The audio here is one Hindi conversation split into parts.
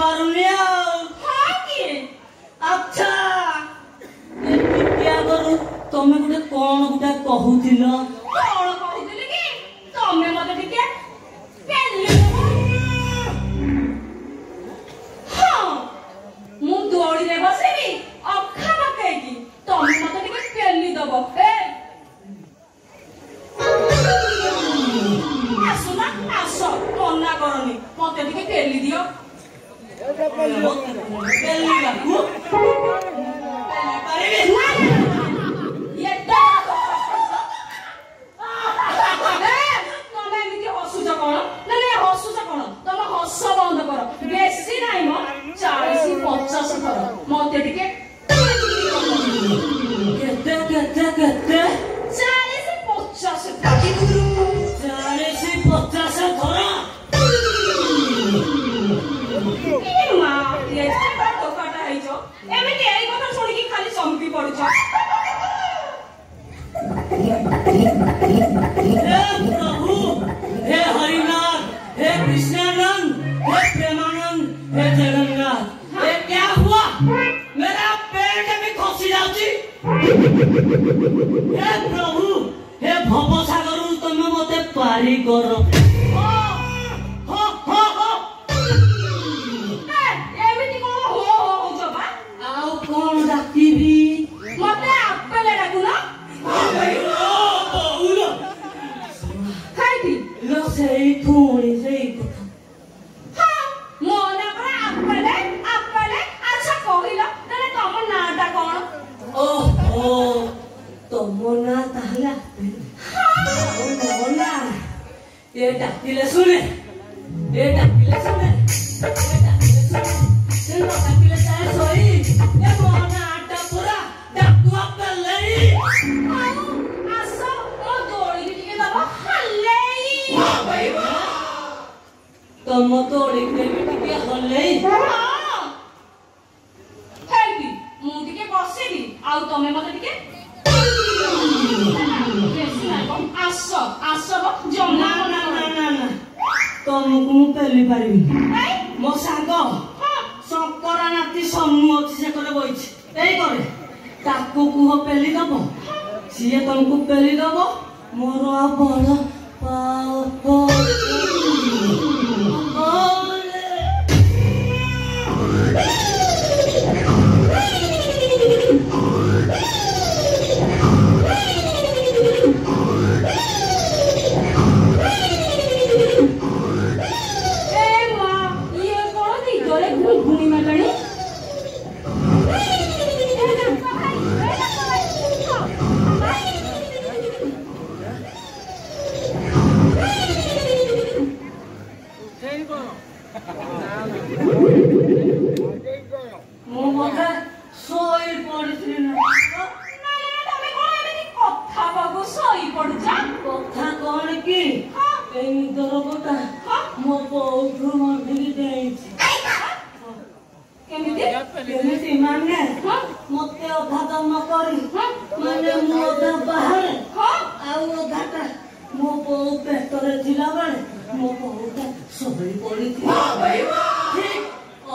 पारुनी हाँ कि अच्छा क्या करू तमे गुटे कौन गुटे कहूथिल कौन कहूथिल कि तमे मते टिके पेली हाँ मु दौड़ी रे बसेबी अखा पकेगी तमे मते टिके पेली दबो ए आसो ना आसो मना करनी मते टिके पेली दियो पेली बाबू बेसी नहीं मो 40-50 थर मते टिके केते केते केते 40-50 40-50 थर ए मा ये तो काटा है जो एमे एई কথা শুনি কি খালি চমকি পড়ছ हे प्रभु हे हरिनाथ हे कृष्णानंद हे प्रेमानंद हे जगन्नाथ ये क्या हुआ मेरा पेट भी खसी जाउची हे प्रभु हे भवसागर तुम मते पारी करो हो हो हो एमिति कोन हो हो जबा आउ कोन डाकिबी मते आपले डाकु ना बहुलो खाइती लो सेई थोड़ी सेई हां मोना पर आपले अच्छा कहिला तने तम नाटा कोन ओहो तुम ना ताहला हां मोना ये डाकिले सुने ये डाकिले सुने ये डाकिले सुने ये डाकिले चाहे सोई ये मोना आटा पूरा डाकुआ पे लई आसो ओ दौड़ी टिके दबा हल्लेई हां भाई तुम तोड़ी के टिके हल्लेई हां हेल्पी मु टिके बसेबी आउ तमे मते टिके बेसी नाही को आसो आसो जमा ना ना ना ना तुमको मु पेली पारिबी ए मो सागो शंकरा नाती समूह अच्छी से करे बइछ एई करे ताकू कुह पेली दबो सिए तुमको पेली दबो मोर आ बड़ पाप ए मा ये कोन दी जोरे घुनी मारलणी मो बोले सोई पड़िछि ना तमे कोन एमिति कथा बाबू सही पडुचा कथा कोन की एई दरबटा मो पौठु मंडी देइछि केमिति केमिति माने मते अधा दम करी माने मो अधा बाहर आउ अधाटा मो पौ पेटरे थिला बेले मो पौटा सोई पड़िछि ठीक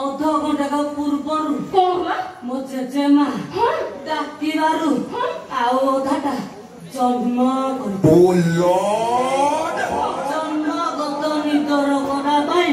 अध घंटा का पूर्वरु कोन मो जेजेमा डाकिबारु आउ अधाटा जन्म करी Oh Lord! जन्मगत निदर करा पाई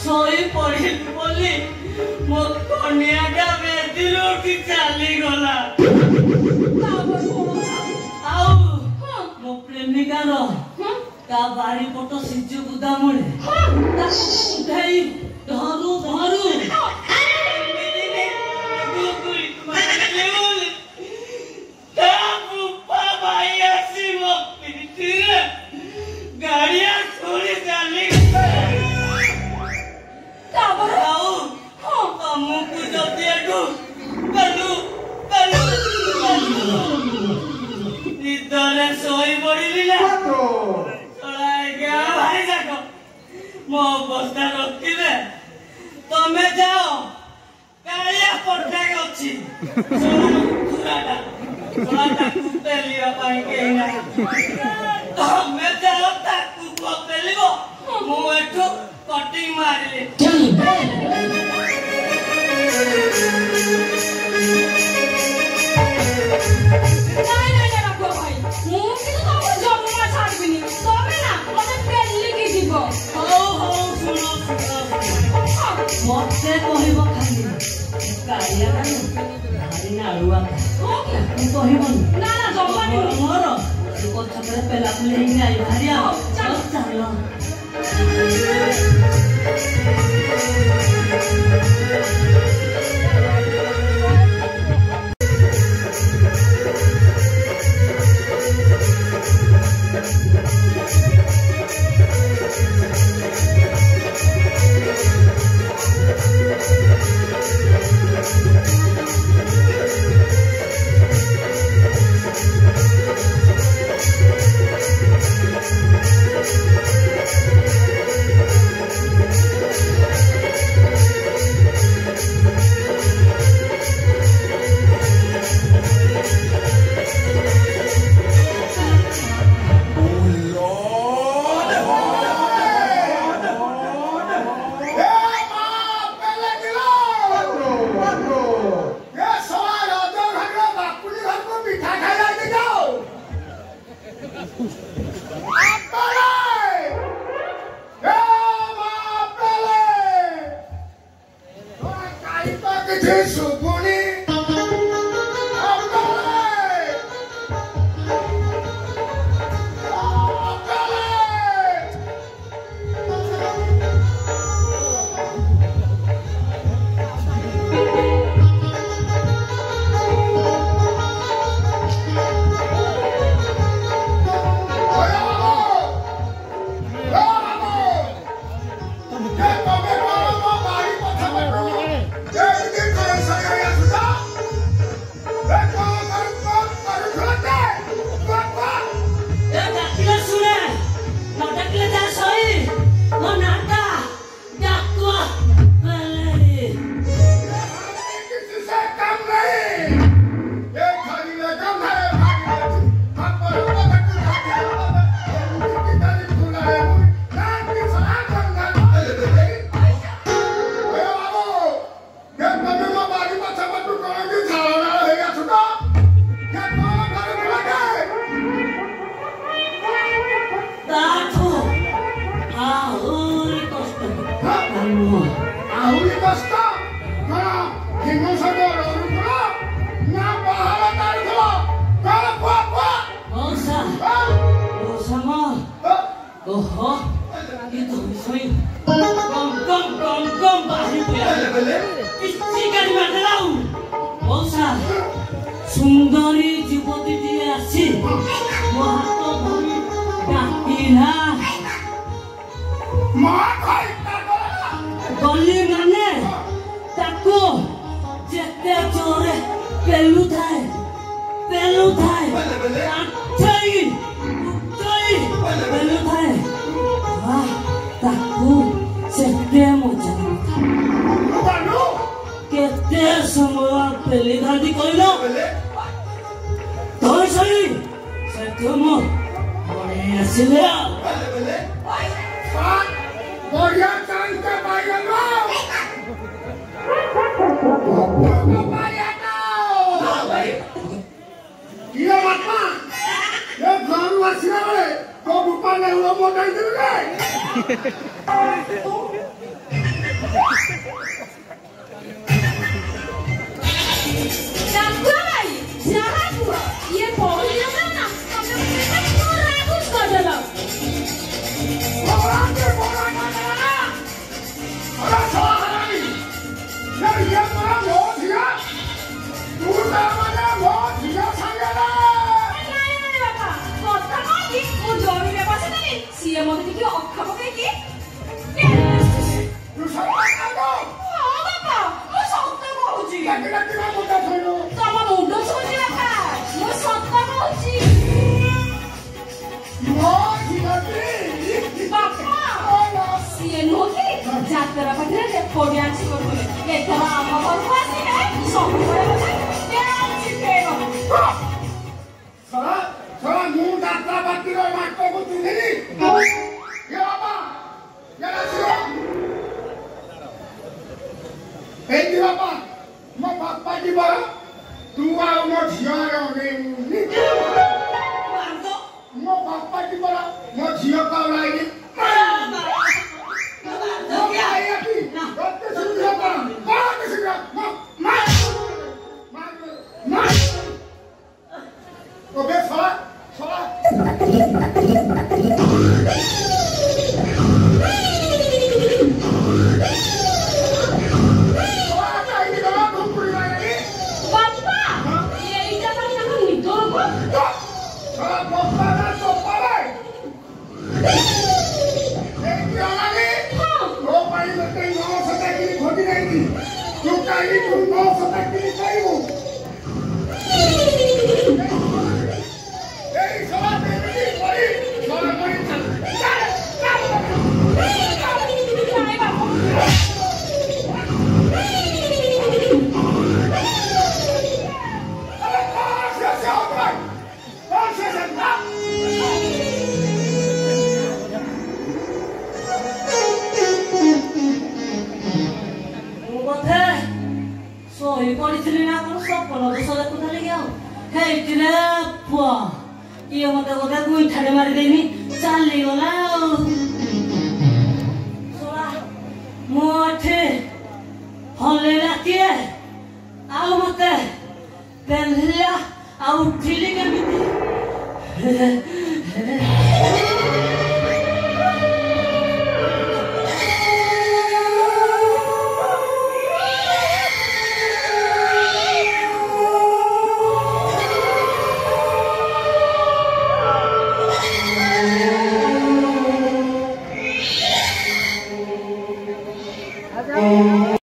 सोई पड़ी बोली मो कन्या बेदी रोटी चाली गला आउ मो प्रेमिका रो ता बारी पटो सिजु गुदा मुळे ता उठाई धरू धरू गाड़िया छोड़ी चाली ମୋ ଅବସ୍ଥା ରଖିବେ ତମେ ଯାଅ କାଳିଆ ପଟାଇ ଅଛି ତାକୁ ପେଲିବା ପାଇଁ କେହି ନାହିଁ ତମେ ଯାଅ ତାକୁ ପେଲିବ ମୁଁ ଏଠୁ କଟିଂ ମାରିଲି ମତେ କହିବ ଖାଲି କାଳିଆ ଭାରି ନାଳୁଆ କହିବନି ମୋର ପଛରେ ପେଲା ପେଲି ହେଇକି ଆଇ ଭାରି ଆଉ ଚାଲ सुंदरी युवती आसी मो हाथ धरी डाकिला गली माने ताको जेते जोरे पेलु थाए पेलु थाए पेलु थाए ताको जेते मजा केते समय पेली घाटी कहलो तो सही से मो बड़े आसिले बढ़िया चांस के पाइल लो ये मात्मा ये घर वासिया रे तो बुपा ने उलो मोटाई दे ये बोल ना पूरा कुछ कर डाला ये मारा बहुत दिया तू ना मारा बहुत दिया संगला नहीं बाबा कोता की वो जोड़ी में बस नहीं सीए मोदी की अखा पके की तू सब ना दो हां बाबा वो सत्य कहूची लगी ना मुंडा थोइलो तम मुंडो सोची बाबा वो सत्य कहूची बहुत दिया बाबा ସିଏ ନୁହଁ କି ଯାତ୍ରା ପାଖରେ ପଡ଼ିଆ ଅଛି କରୁଥିଲେ ଏଥର ଆମ ଘରକୁ ଆସିଲେ ସବୁବେଳେ ମତେ ଡ୍ୟାନ୍ସ ଶିଖେଇବ ଶଳା ମୁଁ ଯାତ୍ରା ପାର୍ଟିର ନାଟକୁ ଚିହ୍ନିନି ଏ ବାବା ଏଇଠି ବାପା ମୋ ବାପା ଯିବାର ତୁ ଆଉ ମୋ ଝିଅ ଅନେଇବୁନି ମୋ ବାପା ଯିବାର ମୋ ଝିଅ କାଉ ଲାଇନି Out,